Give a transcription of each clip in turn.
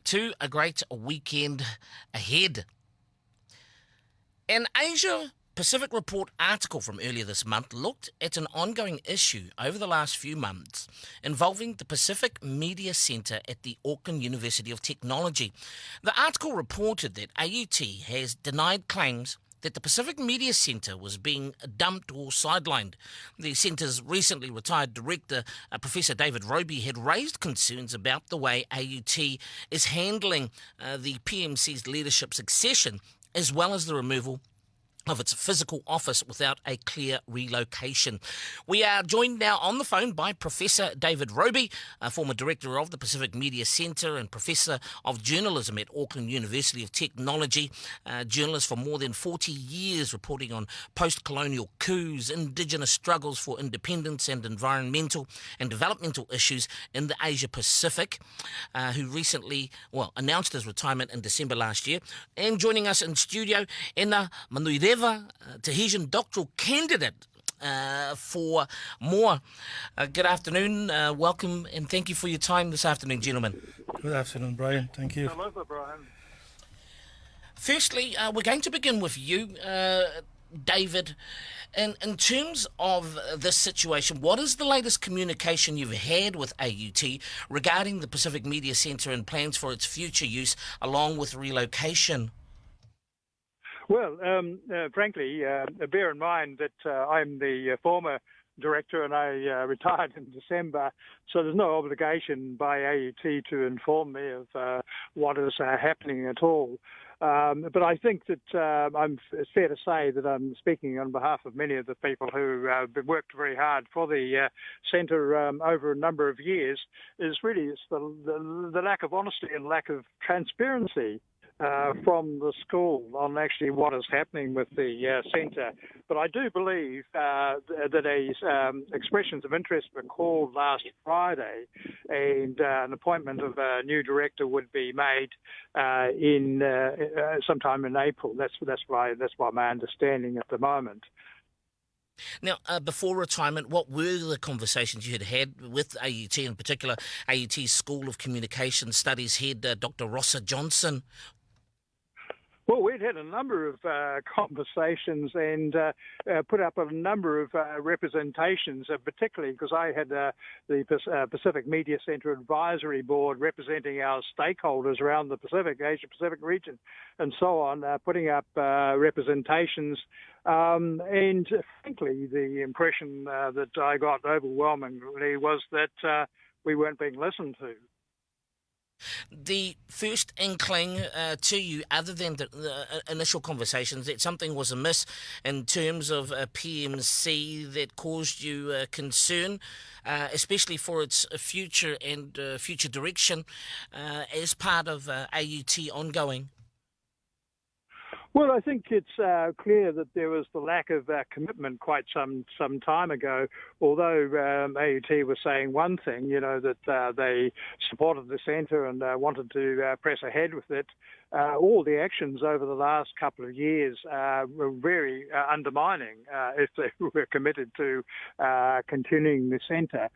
to a great weekend ahead. An Asia Pacific Report article from earlier this month looked at an ongoing issue over the last few months involving the Pacific Media Centre at the Auckland University of Technology. The article reported that AUT has denied claims that the Pacific Media Centre was being dumped or sidelined. The centre's recently retired director, Professor David Robie, had raised concerns about the way AUT is handling the PMC's leadership succession, as well as the removal of its physical office without a clear relocation. We are joined now on the phone by Professor David Robie, former director of the Pacific Media Centre and Professor of Journalism at Auckland University of Technology, journalist for more than 40 years reporting on post-colonial coups, Indigenous struggles for independence and environmental and developmental issues in the Asia Pacific, who recently announced his retirement in December last year. And joining us in studio, Ena Manuireva, Tahitian doctoral candidate for more. Good afternoon, welcome, and thank you for your time this afternoon, gentlemen. Good afternoon, Brian. Thank you. Hello, Brian. Firstly, we're going to begin with you, David. In terms of this situation, what is the latest communication you've had with AUT regarding the Pacific Media Centre and plans for its future use, along with relocation? Well, frankly, bear in mind that I'm the former director and I retired in December, so there's no obligation by AUT to inform me of what is happening at all. But I think that it's fair to say that I'm speaking on behalf of many of the people who have worked very hard for the centre over a number of years. It's the lack of honesty and lack of transparency from the school on actually what is happening with the centre. But I do believe that expressions of interest were called last Friday, and an appointment of a new director would be made in sometime in April. That's my understanding at the moment. Now, before retirement, what were the conversations you had with AUT, in particular AUT's School of Communication Studies head, Dr. Rossa Johnson? Well, we'd had a number of conversations and put up a number of representations, particularly because I had the Pacific Media Centre Advisory Board representing our stakeholders around the Asia Pacific region and so on, putting up representations. And frankly, the impression that I got overwhelmingly was that we weren't being listened to. The first inkling to you, other than the initial conversations, that something was amiss in terms of PMC that caused you concern, especially for its future and future direction as part of AUT ongoing? Well, I think it's clear that there was the lack of commitment quite some time ago. Although AUT was saying one thing, that they supported the centre and wanted to press ahead with it, all the actions over the last couple of years were very undermining if they were committed to continuing the centre.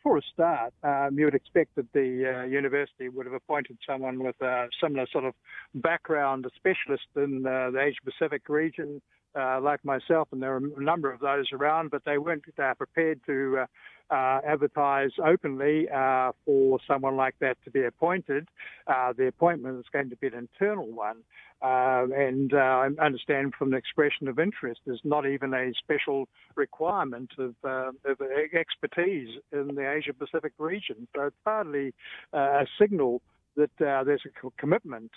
For a start, you would expect that the university would have appointed someone with a similar sort of background, a specialist in the Asia Pacific region, like myself, and there are a number of those around, but they weren't prepared to advertise openly for someone like that to be appointed. The appointment is going to be an internal one, and I understand from the expression of interest there's not even a special requirement of expertise in the Asia Pacific region. So it's hardly a signal that there's a commitment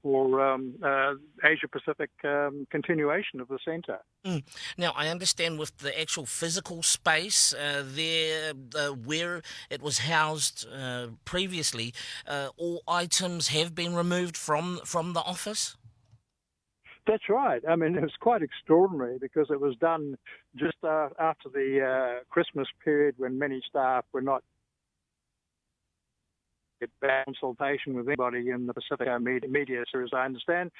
for Asia Pacific continuation of the centre. Now, I understand with the actual physical space there, where it was housed previously, all items have been removed from the office? That's right. I mean, it was quite extraordinary because it was done just after the Christmas period when many staff were not get consultation with anybody in the Pacific media, as I understand.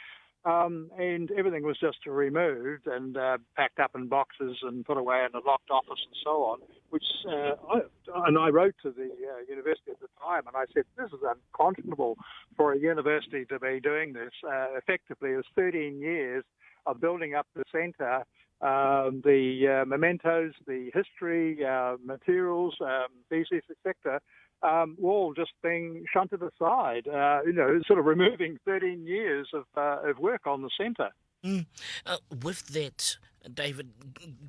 And everything was just removed and packed up in boxes and put away in a locked office and so on. which I wrote to the university at the time, and I said, this is unconscionable for a university to be doing this. Effectively, it was 13 years of building up the centre, the mementos, the history, materials, theses, etc., were all just being shunted aside, sort of removing 13 years of work on the centre. With that, David,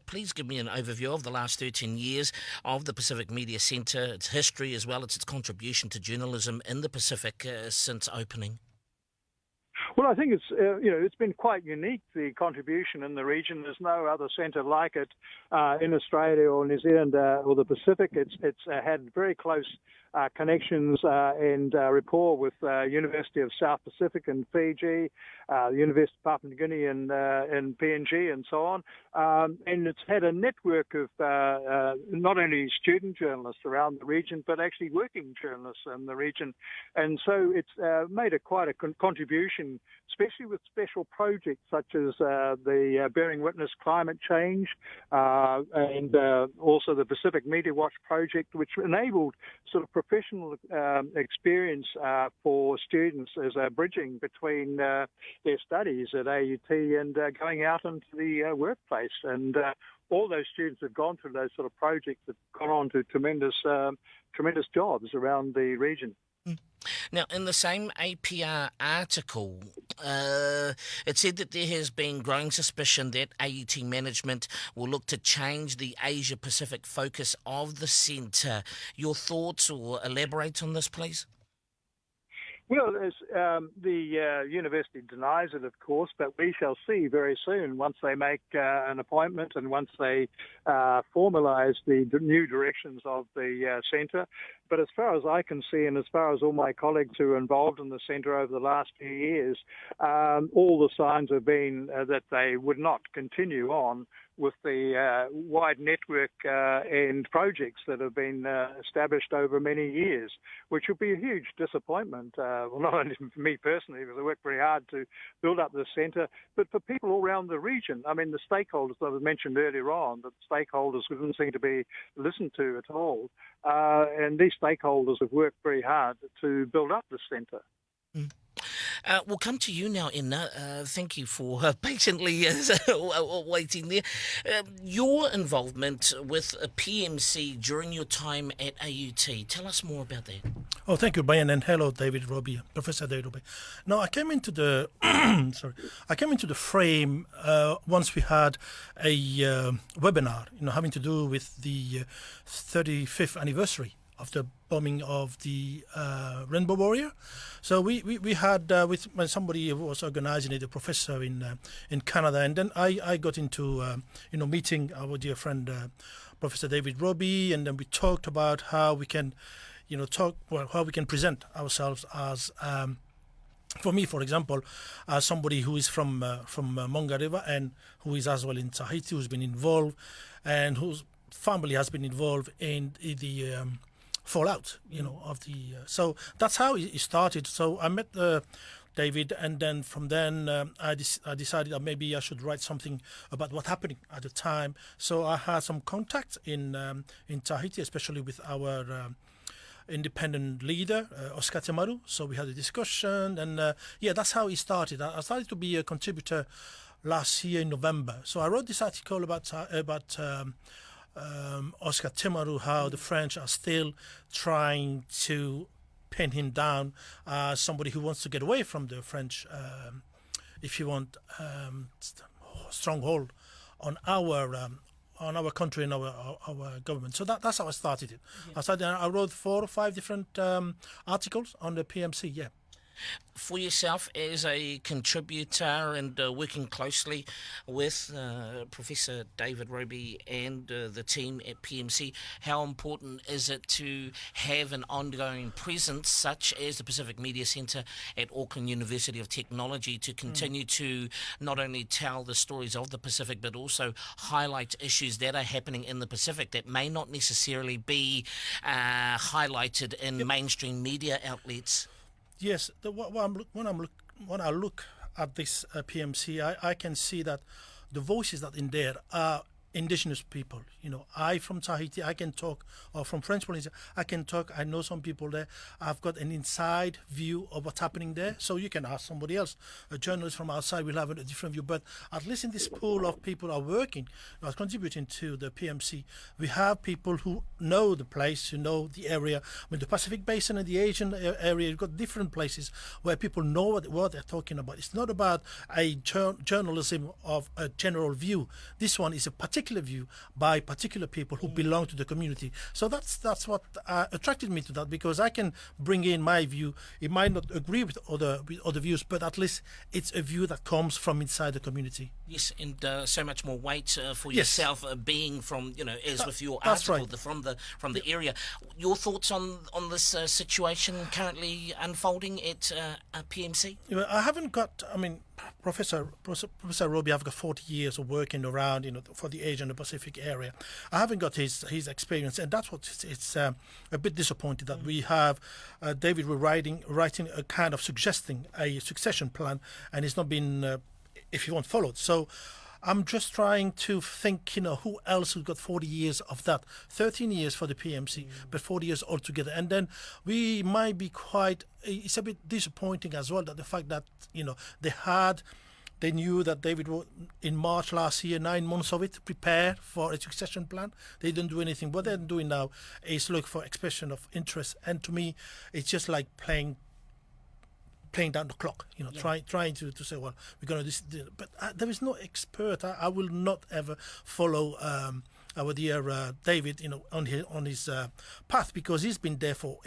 please give me an overview of the last 13 years of the Pacific Media Centre, its history as well as its contribution to journalism in the Pacific since opening. Well, I think it's been quite unique, the contribution in the region. There's no other centre like it in Australia or New Zealand or the Pacific. It's had very close connections and rapport with University of South Pacific in Fiji, University of Papua New Guinea in PNG and so on. And it's had a network of not only student journalists around the region, but actually working journalists in the region. And so it's made quite a contribution, especially with special projects such as the Bearing Witness Climate Change and also the Pacific Media Watch project, which enabled sort of professional experience for students as a bridging between their studies at AUT and going out into the workplace. And all those students have gone through those sort of projects that have gone on to tremendous jobs around the region. Now, in the same APR article, it said that there has been growing suspicion that AUT management will look to change the Asia-Pacific focus of the centre. Your thoughts, or elaborate on this, please? Well, the university denies it, of course, but we shall see very soon once they make an appointment and once they formalise the new directions of the centre. But as far as I can see, and as far as all my colleagues who are involved in the centre over the last few years, all the signs have been that they would not continue on with the wide network and projects that have been established over many years, which would be a huge disappointment. Well, not only for me personally, because I worked very hard to build up the centre, but for people all around the region. I mean, the stakeholders that I mentioned earlier on, the stakeholders didn't seem to be listened to at all. And these stakeholders have worked very hard to build up the centre. We'll come to you now, Ena. Thank you for patiently waiting there. Your involvement with PMC during your time at AUT. Tell us more about that. Oh, thank you, Brian, and hello, David Robie, Professor David Robie. Now, I came into the frame once we had a webinar, having to do with the 35th anniversary of the bombing of the Rainbow Warrior. So we had when somebody who was organizing it, a professor in Canada, and then I got into meeting our dear friend Professor David Robie, and then we talked about how we can how we can present ourselves as for me, for example, as somebody who is from Maunga and who is as well in Tahiti, who's been involved and whose family has been involved in the fallout, of the. So that's how it started. So I met David, and then from then I decided that maybe I should write something about what happening at the time. So I had some contacts in Tahiti, especially with our independent leader, Oscar Temaru. So we had a discussion, and that's how it started. I started to be a contributor last year in November. So I wrote this article about Oscar Temaru, how the French are still trying to pin him down as somebody who wants to get away from the French, if you want, stronghold on our country and our government. So that's how I started it. Yeah. I wrote 4 or 5 different articles on the PMC. Yeah. For yourself as a contributor and working closely with Professor David Robie and the team at PMC, how important is it to have an ongoing presence such as the Pacific Media Centre at Auckland University of Technology to continue to not only tell the stories of the Pacific but also highlight issues that are happening in the Pacific that may not necessarily be highlighted in mainstream media outlets? Yes, when I look at this PMC, I can see that the voices that in there are indigenous people. I from Tahiti, I can talk, or from French Polynesia, I can talk. I know some people there. I've got an inside view of what's happening there. So you can ask somebody else. A journalist from outside will have a different view. But at least in this pool of people who are working, who are contributing to the PMC, we have people who know the place, who know the area. I mean, the Pacific Basin and the Asian area, you've got different places where people know what they're talking about. It's not about a journalism of a general view. This one is a particular view by particular people who belong to the community. So that's what attracted me to that, because I can bring in my view. It might not agree with other views, but at least it's a view that comes from inside the community. Yes, and so much more weight for Yes. yourself being from, as with your That's article, right. from the area. Your thoughts on this situation currently unfolding at PMC? I haven't got. I mean, Professor Robie, I've got 40 years of working around, for the Asian and Pacific area. I haven't got his experience, and that's what it's a bit disappointed that we have David writing a kind of suggesting a succession plan, and it's not been, if you want, followed. So I'm just trying to think, who else has got 40 years of that? 13 years for the PMC, but 40 years altogether. And then we might be it's a bit disappointing as well, that the fact that, they knew that David wrote in March last year, 9 months of it, to prepare for a succession plan. They didn't do anything. What they're doing now is look for expression of interest. And to me, it's just like playing down the clock, trying to say, well, we're going to do this. But there is no expert. I will not ever follow our dear David, on his path, because he's been there for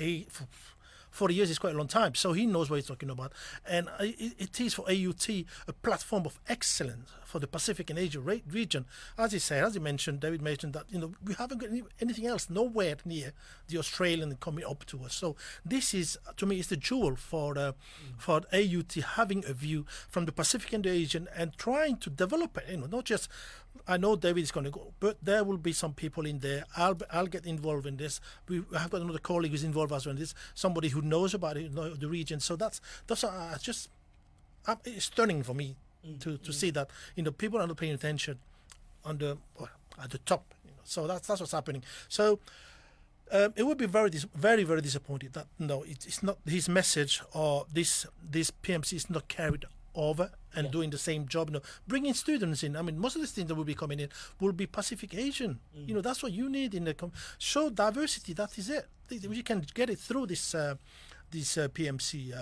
40 years is quite a long time, so he knows what he's talking about. And it is for AUT a platform of excellence for the Pacific and Asia region. As he mentioned, David mentioned that we haven't got anything else, nowhere near the Australian coming up to us. So this is, to me, is the jewel for AUT, having a view from the Pacific and the Asian and trying to develop it. Not just, I know David is going to go, but there will be some people in there. I'll get involved in this. We have got another colleague who's involved as well in this. Somebody who knows about it, the region. So that's just it's stunning for me to see that people are not paying attention at the top. So that's what's happening. So it would be very very disappointed that it's not his message, or this PMC is not carried over and doing the same job. Bringing students in. I mean, most of the students that will be coming in will be Pacific Asian. That's what you need in the show diversity. That is it. You can get it through this PMC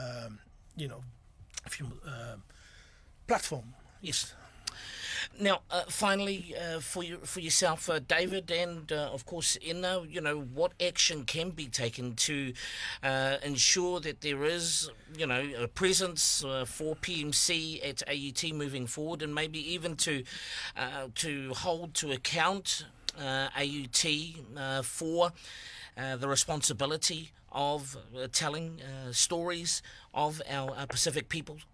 platform. Yes. Now, finally, for yourself, David, and of course, Ena, what action can be taken to ensure that there is, a presence for PMC at AUT moving forward, and maybe even to hold to account AUT for the responsibility of telling stories of our Pacific peoples?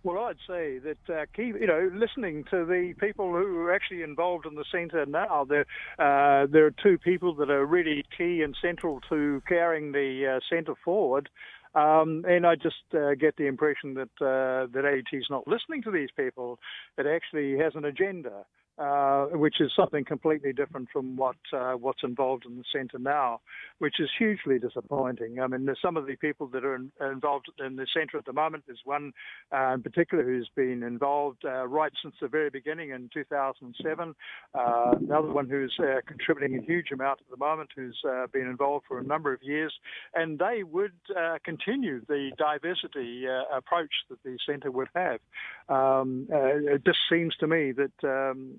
Well, I'd say that listening to the people who are actually involved in the centre now, there are two people that are really key and central to carrying the centre forward. And I just get the impression that AUT is not listening to these people. It actually has an agenda, which is something completely different from what's involved in the centre now, which is hugely disappointing. I mean, there's some of the people that are involved in the centre at the moment. There's one in particular who's been involved right since the very beginning in 2007. Another one who's contributing a huge amount at the moment, who's been involved for a number of years. And they would continue the diversity approach that the centre would have. It just seems to me that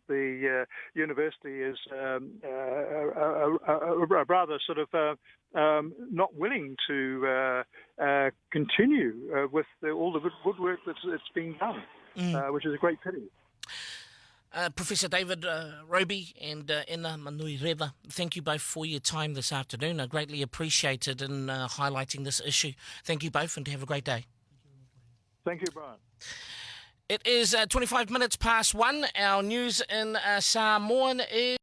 the university is rather sort of not willing to continue with all the good work that's being done, which is a great pity. Professor David Robie and Ena Manuireva, thank you both for your time this afternoon. I greatly appreciate it in highlighting this issue. Thank you both, and have a great day. Thank you, Brian. It is 25 minutes past 1. Our news in Samoan is...